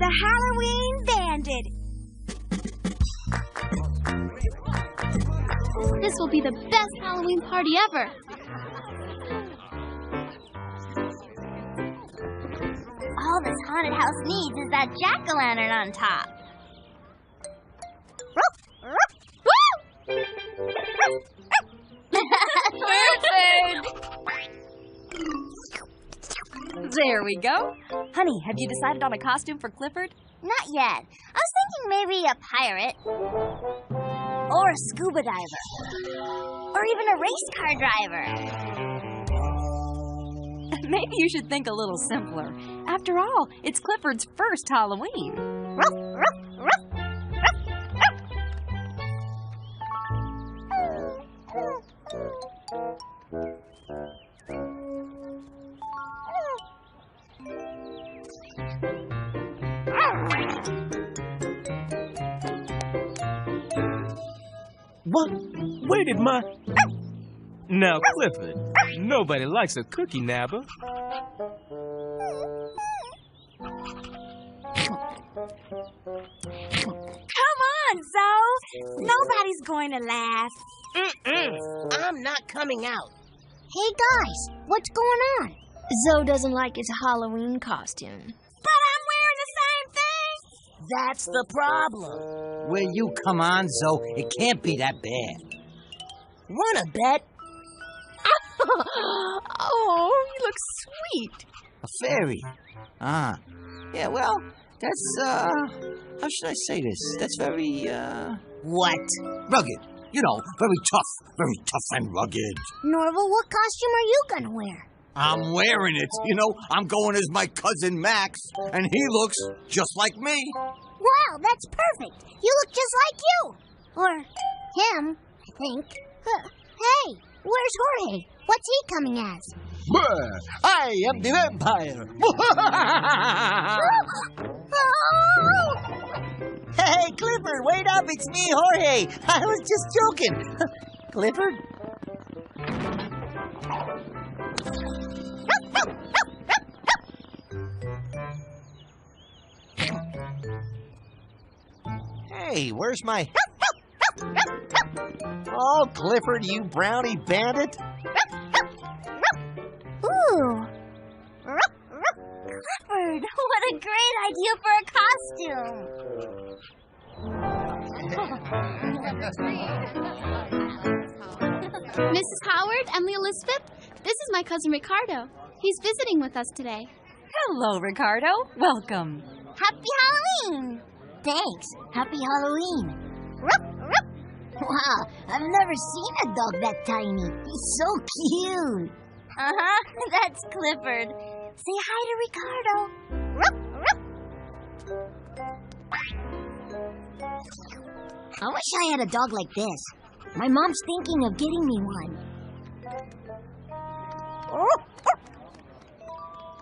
the Halloween Bandit. This will be the best Halloween party ever. All this haunted house needs is that jack-o'-lantern on top. There we go. Honey, have you decided on a costume for Clifford? Not yet. I was thinking maybe a pirate. Or a scuba diver. Or even a race car driver. Maybe you should think a little simpler. After all, it's Clifford's first Halloween. Ruff, ruff, ruff, ruff, What? Where did my... Now, Clifford, nobody likes a cookie nabber. Come on, Zoe. Nobody's going to laugh. I'm not coming out. Hey, guys, what's going on? Zoe doesn't like his Halloween costume. But I'm wearing the same thing. That's the problem. Will you come on, Zoe? It can't be that bad. Wanna bet? Oh, you look sweet. A fairy. Ah. Yeah, well, that's, how should I say this? That's very, What? rugged. You know, very tough and rugged. Norval, what costume are you gonna wear? I'm wearing it. You know, I'm going as my cousin Max, and he looks just like me. Wow, that's perfect. You look just like you. Or him, I think. Hey, where's Jorge? What's he coming as? I am the vampire. Hey, Clifford, wait up. It's me, Jorge. I was just joking. Clifford? Hey, where's my... Oh, Clifford, you brownie bandit. Ooh. Clifford, what a great idea for a costume. Mrs. Howard, Emily Elizabeth, this is my cousin Ricardo. He's visiting with us today. Hello, Ricardo. Welcome. Happy Halloween. Thanks. Happy Halloween. Wow, I've never seen a dog that tiny. He's so cute. Uh-huh, that's Clifford. Say hi to Ricardo. I wish I had a dog like this. My mom's thinking of getting me one.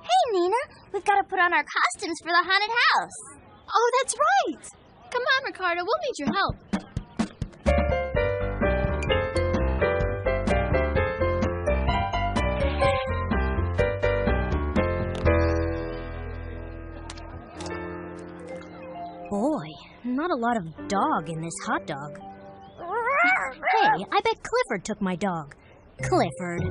Hey, Nina, we've got to put on our costumes for the haunted house. Oh, that's right. Come on, Ricardo, we'll need your help. Boy, not a lot of dog in this hot dog. Hey, I bet Clifford took my dog. Clifford.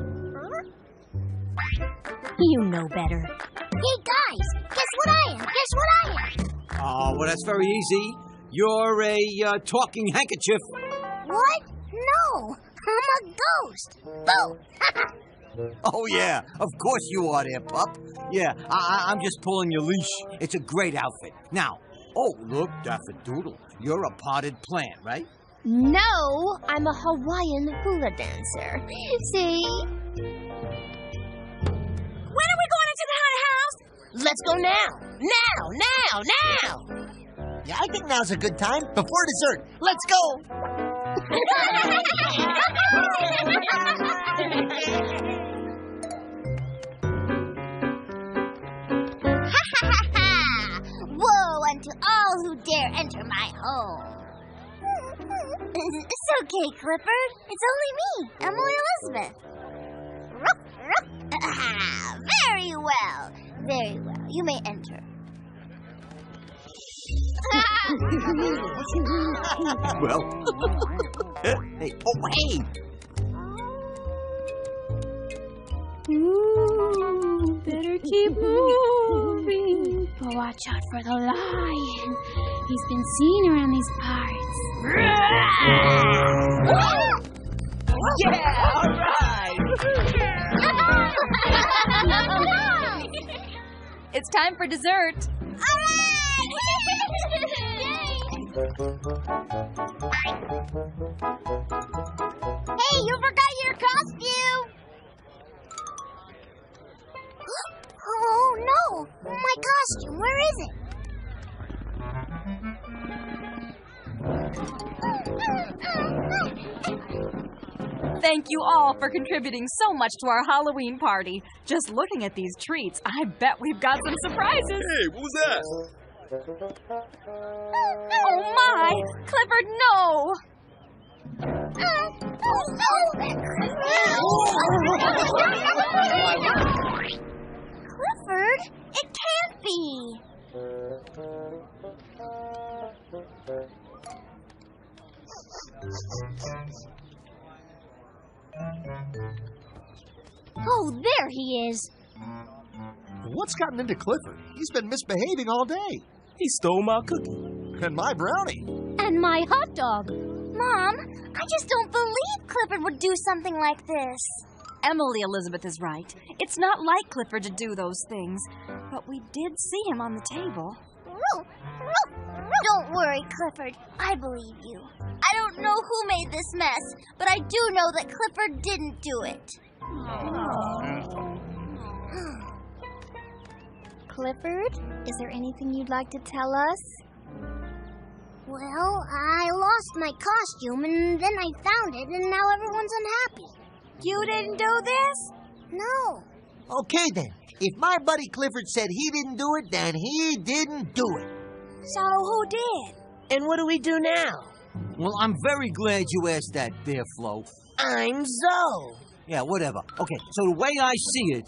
You know better. Hey, guys, guess what I am? Guess what I am? Oh, well, that's very easy. You're a talking handkerchief. What? No, I'm a ghost. Boo! Oh, yeah, of course you are there, pup. Yeah, I'm just pulling your leash. It's a great outfit. Now, oh, look, Daffodil, you're a potted plant, right? No, I'm a Hawaiian hula dancer. See? When are we going into the haunted house? Let's go now. Now. Yeah, I think now's a good time. Before dessert. Let's go. Woe unto all who dare enter my home. It's okay, Clifford. It's only me, Emily Elizabeth. Very well. Very well. You may enter. Well. Hey, oh, hey! Ooh, better keep moving. But watch out for the lion. He's been seen around these parts. Yeah, all right. It's time for dessert. Hey, you forgot your costume! Oh no! My costume, where is it? Thank you all for contributing so much to our Halloween party. Just looking at these treats, I bet we've got some surprises. Hey, what was that? Oh my! Clifford, no! Clifford, it can't be. Oh, there he is. What's gotten into Clifford? He's been misbehaving all day. He stole my cookie. And my brownie. And my hot dog. Mom, I just don't believe Clifford would do something like this. Emily Elizabeth is right. It's not like Clifford to do those things. But we did see him on the table. Don't worry, Clifford. I believe you. I don't know who made this mess, but I do know that Clifford didn't do it. Clifford, is there anything you'd like to tell us? Well, I lost my costume, and then I found it, and now everyone's unhappy. You didn't do this? No. Okay then. If my buddy Clifford said he didn't do it, then he didn't do it. So who did? And what do we do now? Well, I'm very glad you asked that there, Flo. I'm Zoe. Yeah, whatever. Okay, so the way I see it...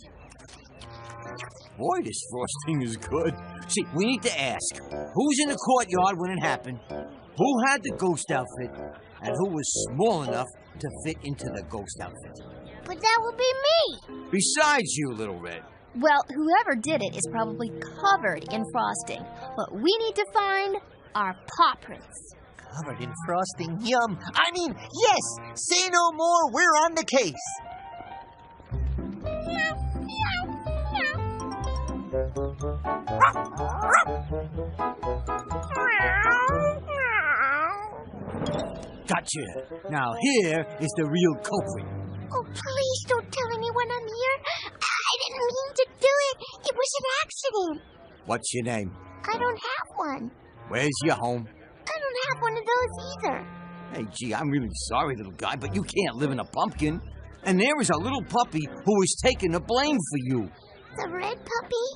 Boy, this frosting is good. See, we need to ask, who's in the courtyard when it happened? Who had the ghost outfit? And who was small enough to fit into the ghost outfit? But that would be me. Besides you, Little Red. Well, whoever did it is probably covered in frosting. What we need to find are paw prints. Covered in frosting, yum. I mean, yes. Say no more, we're on the case. Gotcha. Now here is the real culprit. Oh, please don't tell anyone I'm here. I didn't mean to do it. It was an accident. What's your name? I don't have one. Where's your home? I don't have one of those either. Hey, gee, I'm really sorry, little guy, but you can't live in a pumpkin. And there is a little puppy who is taking the blame for you. The red puppy?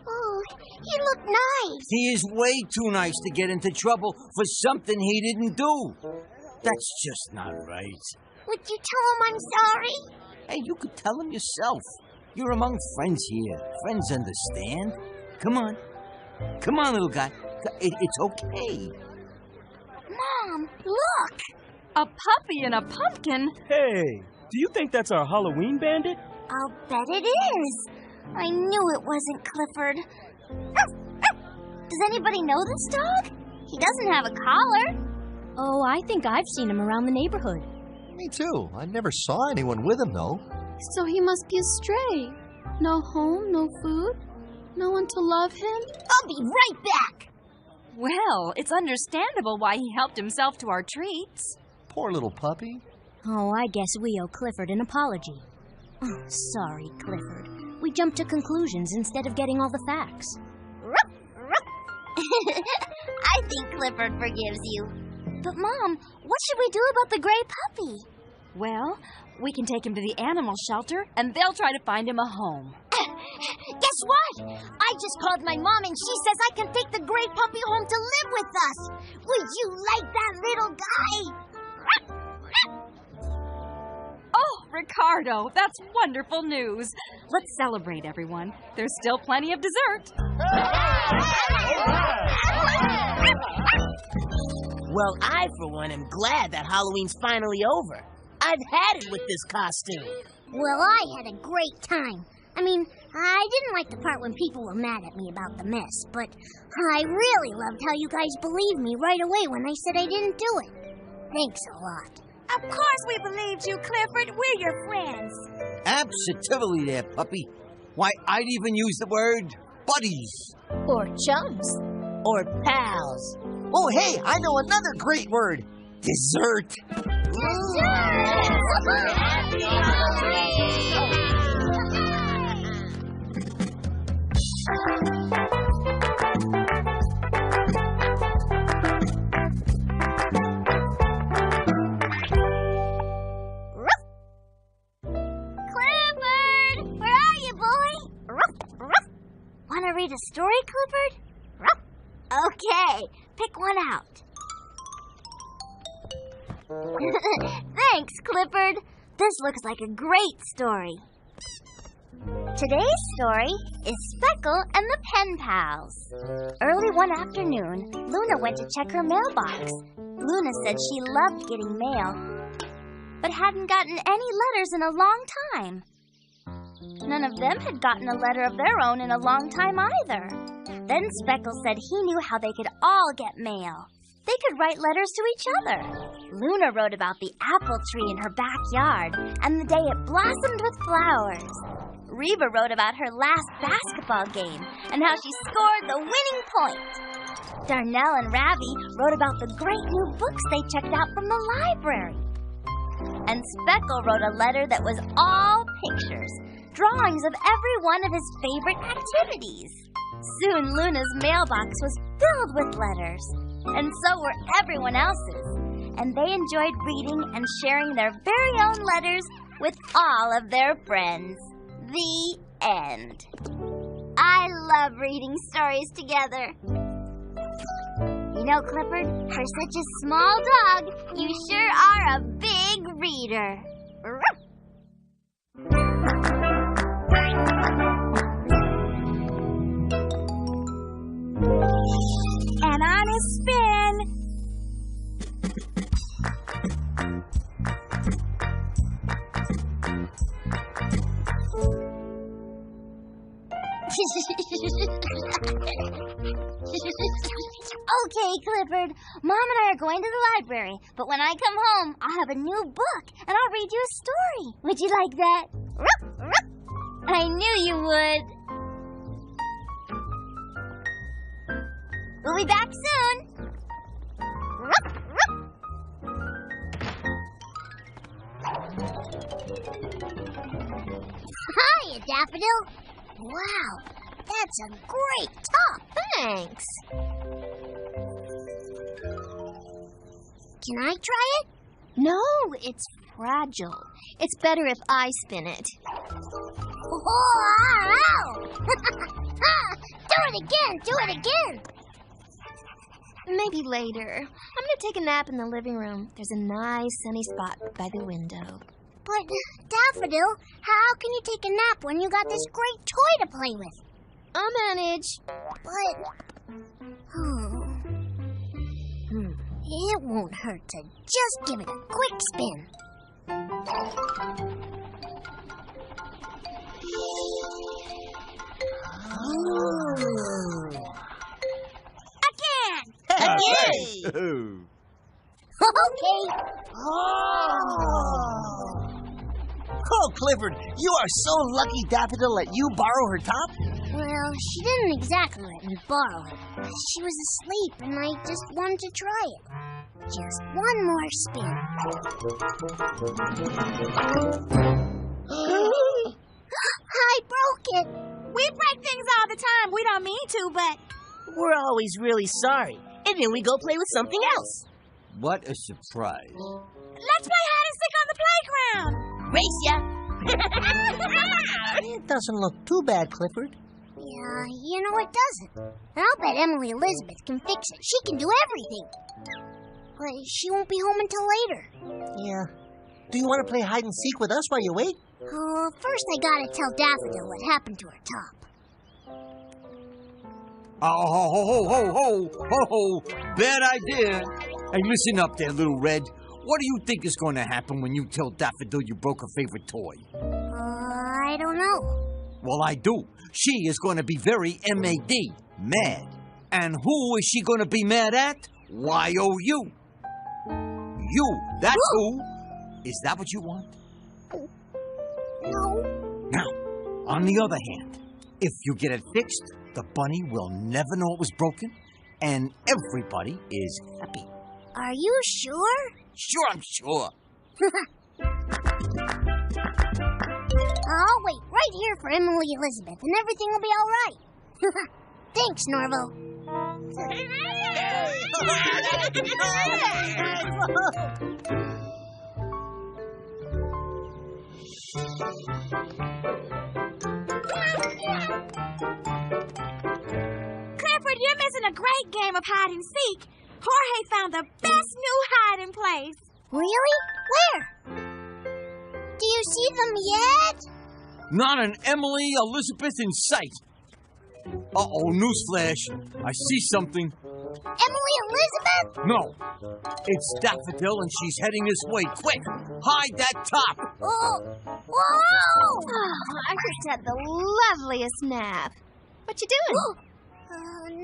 Oh, he looked nice. He is way too nice to get into trouble for something he didn't do. That's just not right. Would you tell him I'm sorry? Hey, you could tell him yourself. You're among friends here. Friends understand. Come on. Come on, little guy. It's okay. Mom, look. A puppy and a pumpkin? Hey, do you think that's our Halloween bandit? I'll bet it is. I knew it wasn't Clifford. Does anybody know this dog? He doesn't have a collar. Oh, I think I've seen him around the neighborhood. Me too. I never saw anyone with him, though. So he must be a stray. No home, no food, no one to love him. I'll be right back. Well, it's understandable why he helped himself to our treats. Poor little puppy. Oh, I guess we owe Clifford an apology. Oh, sorry, Clifford. We jumped to conclusions instead of getting all the facts. I think Clifford forgives you. But, Mom, what should we do about the gray puppy? Well, we can take him to the animal shelter, and they'll try to find him a home. Guess what? I just called my mom, and she says I can take the gray puppy home to live with us. Would you like that, little guy? Oh, Ricardo, that's wonderful news. Let's celebrate, everyone. There's still plenty of dessert. Well, I, for one, am glad that Halloween's finally over. I've had it with this costume. Well, I had a great time. I mean, I didn't like the part when people were mad at me about the mess, but I really loved how you guys believed me right away when I said I didn't do it. Thanks a lot. Of course we believed you, Clifford. We're your friends. Absolutely there, puppy. Why, I'd even use the word buddies. Or chums. Or pals. Oh, hey, I know another great word. Dessert. Clifford! Where are you, boy? Want to read a story, Clifford? Okay, pick one out. Thanks, Clifford. This looks like a great story. Today's story is Speckle and the Pen Pals. Early one afternoon, Luna went to check her mailbox. Luna said she loved getting mail, but hadn't gotten any letters in a long time. None of them had gotten a letter of their own in a long time either. Then Speckle said he knew how they could all get mail. They could write letters to each other. Luna wrote about the apple tree in her backyard and the day it blossomed with flowers. Reba wrote about her last basketball game and how she scored the winning point. Darnell and Ravi wrote about the great new books they checked out from the library. And Speckle wrote a letter that was all pictures, drawings of every one of his favorite activities. Soon Luna's mailbox was filled with letters, and so were everyone else's. And they enjoyed reading and sharing their very own letters with all of their friends. The end. I love reading stories together. You know, Clifford, for such a small dog, you sure are a big reader. An honest spin. Okay, Clifford. Mom and I are going to the library, but when I come home, I'll have a new book, and I'll read you a story. Would you like that? I knew you would. We'll be back soon. Hiya, Daffodil. Wow, that's a great top. Thanks. Can I try it? No, it's fragile. It's better if I spin it. Wow! Do it again! Maybe later. I'm gonna take a nap in the living room. There's a nice sunny spot by the window. But, Daffodil, how can you take a nap when you got this great toy to play with? I'll manage. But, it won't hurt to just give it a quick spin. Again! Okay. Oh, Clifford, you are so lucky Daffodil let you borrow her top. Well, she didn't exactly let me borrow it. She was asleep, and I just wanted to try it. Just one more spin. I broke it. We break things all the time. We don't mean to, but We're always really sorry. And then we go play with something else. What a surprise. let's play hide and seek on the playground. Race ya! It doesn't look too bad, Clifford. Yeah, you know it doesn't. And I'll bet Emily Elizabeth can fix it. She can do everything. But she won't be home until later. Yeah. Do you want to play hide and seek with us while you wait? First I gotta tell Daffodil what happened to her top. Oh, ho, ho, ho, ho, ho, ho. Bad idea. Hey, listen up there, little Red. What do you think is going to happen when you tell Daffodil you broke her favorite toy? I don't know. Well, I do. She is going to be very M-A-D, mad. And who is she going to be mad at? Y-O-U. You, that's who. Is that what you want? No. Now, on the other hand, if you get it fixed, the bunny will never know it was broken, and everybody is happy. Are you sure? Sure, I'm sure. I'll wait right here for Emily Elizabeth, and everything will be all right. Thanks, Norval. Clifford, you're missing a great game of hide and seek. Jorge found the best new hiding place. Really? Where? Do you see them yet? Not an Emily Elizabeth in sight. Uh-oh, newsflash. I see something. Emily Elizabeth? No. It's Daffodil, and she's heading this way. Quick, hide that top. Oh, whoa! I just had the loveliest nap. What you doing?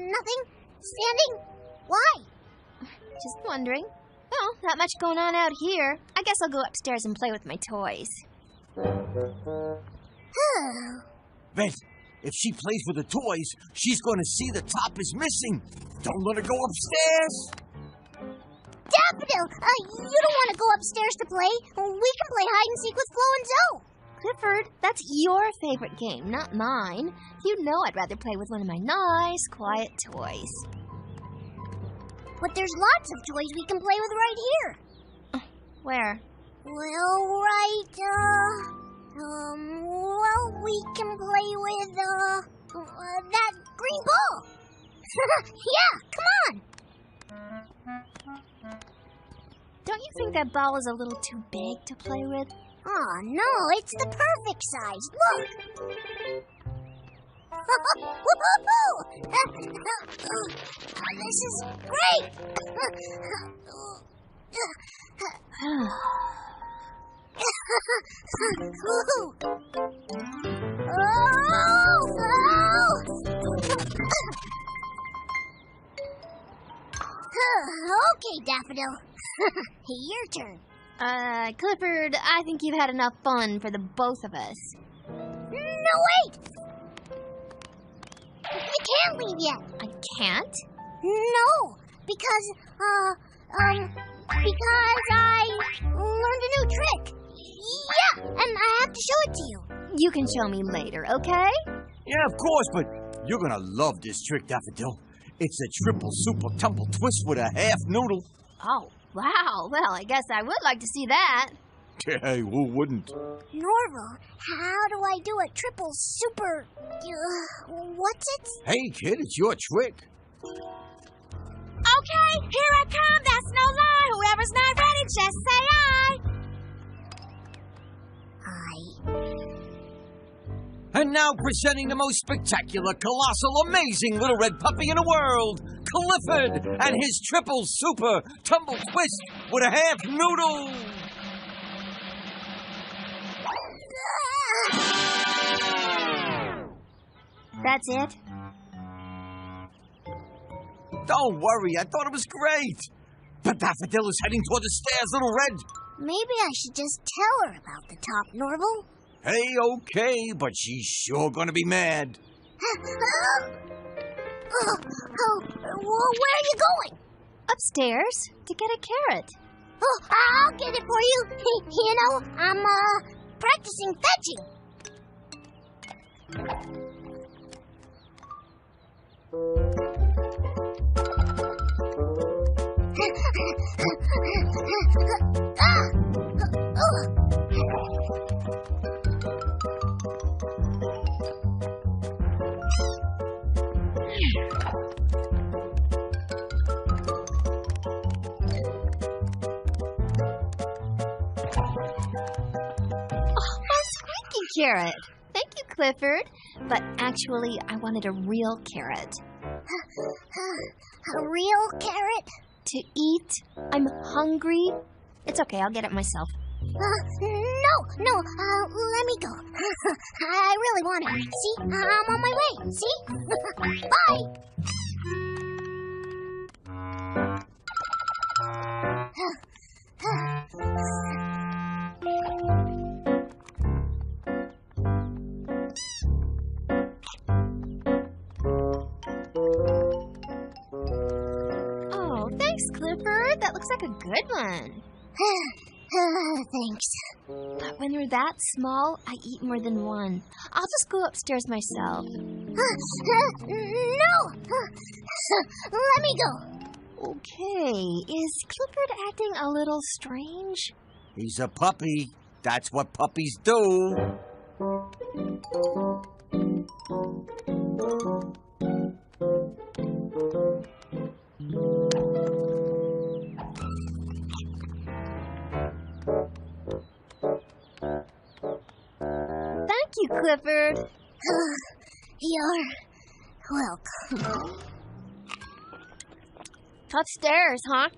Nothing. Standing. Why? Just wondering. Well, not much going on out here. I guess I'll go upstairs and play with my toys. Bet, if she plays with the toys, she's going to see the top is missing. Don't let her go upstairs. Daffodil, you don't want to go upstairs to play. We can play hide and seek with Flo and Zoe. Clifford, that's your favorite game, not mine. You know I'd rather play with one of my nice, quiet toys. But there's lots of toys we can play with right here. Where? Well, well, we can play with, that green ball. Yeah, come on. Don't you think that ball is a little too big to play with? Oh, no, it's the perfect size. Look. This is great. Okay, Daffodil. Your turn. Clifford, I think you've had enough fun for the both of us. No, wait! You can't leave yet. I can't? No, because I learned a new trick. Yeah, and I have to show it to you. You can show me later, okay? Yeah, of course, but you're going to love this trick, Daffodil. It's a triple super tumble twist with a half noodle. Oh, wow. Well, I guess I would like to see that. Hey, who wouldn't? Norval, how do I do a triple super... what's it? Hey, kid, it's your trick. Okay, here I come. That's no lie. Whoever's not ready, just say And now presenting the most spectacular, colossal, amazing little red puppy in the world, Clifford, and his triple super tumble twist with a half noodle. That's it? Don't worry, I thought it was great. But Daffodil is heading toward the stairs, little Red. Maybe I should just tell her about the top, Norval. Hey, okay, but she's sure gonna be mad. Where are you going? Upstairs to get a carrot. Oh, I'll get it for you. You know, I'm, practicing fetching. Carrot. Thank you, Clifford. But actually, I wanted a real carrot. A real carrot? To eat? I'm hungry. It's okay, I'll get it myself. No, let me go. I really want it. See, I'm on my way. See? Bye. Oh, thanks, Clifford. That looks like a good one. Thanks. But when they're that small, I eat more than one. I'll just go upstairs myself. No! Let me go. Okay, is Clifford acting a little strange? He's a puppy. That's what puppies do. Thank you, Clifford. You're welcome. Upstairs, huh?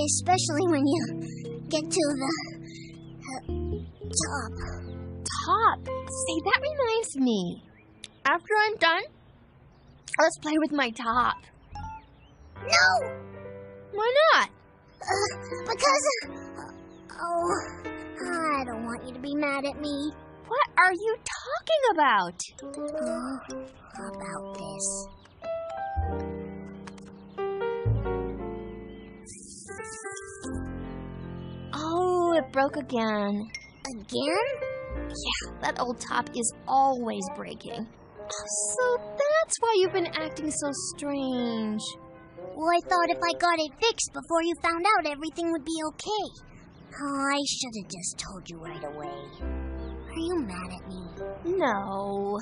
Especially when you get to the top. Top. Say, that reminds me. After I'm done, let's play with my top. No! Why not? Because... I don't want you to be mad at me. What are you talking about? About this. Oh, it broke again. Again? Yeah, that old top is always breaking. So that's why you've been acting so strange. Well, I thought if I got it fixed before you found out, everything would be okay. Oh, I should have just told you right away. Are you mad at me? No.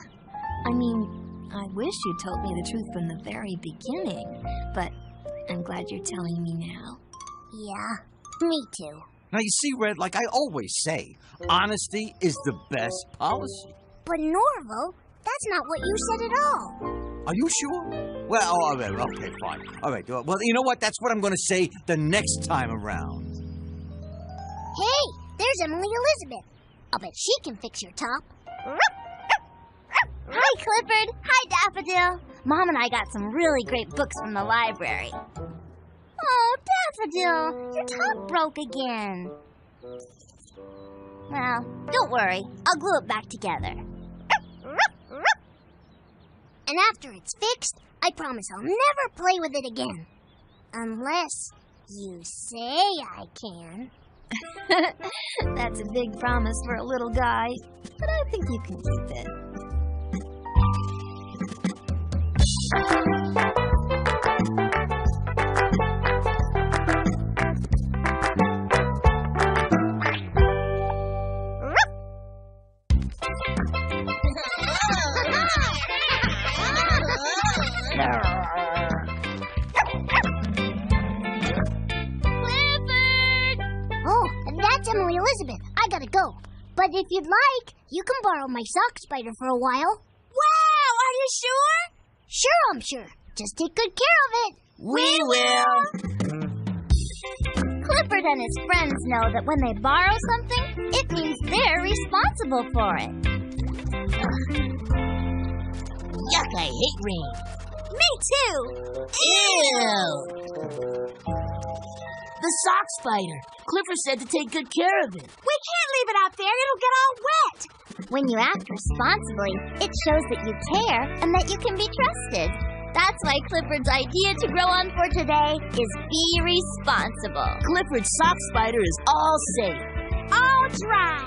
I mean, I wish you told me the truth from the very beginning, but I'm glad you're telling me now. Yeah, me too. Now, you see, Red, like I always say, honesty is the best policy. But Norval, that's not what you said at all. Are you sure? Well, all right, okay, fine. All right, well, you know what? That's what I'm going to say the next time around. Hey, there's Emily Elizabeth. I'll bet she can fix your top. Hi, Clifford. Hi, Daffodil. Mom and I got some really great books from the library. Oh, Daffodil, your top broke again. Well, don't worry. I'll glue it back together. And after it's fixed, I promise I'll never play with it again. Unless you say I can. That's a big promise for a little guy, but I think you can keep it. That's Emily Elizabeth. I gotta go. But if you'd like, you can borrow my sock spider for a while. Wow, are you sure? Sure, I'm sure. Just take good care of it. We will. Clifford and his friends know that when they borrow something, it means they're responsible for it. Yuck, I hate rain. Me too. Ew. The sock spider. Clifford said to take good care of it. We can't leave it out there. It'll get all wet. When you act responsibly, it shows that you care and that you can be trusted. That's why Clifford's idea to grow on for today is be responsible. Clifford's sock spider is all safe. All dry.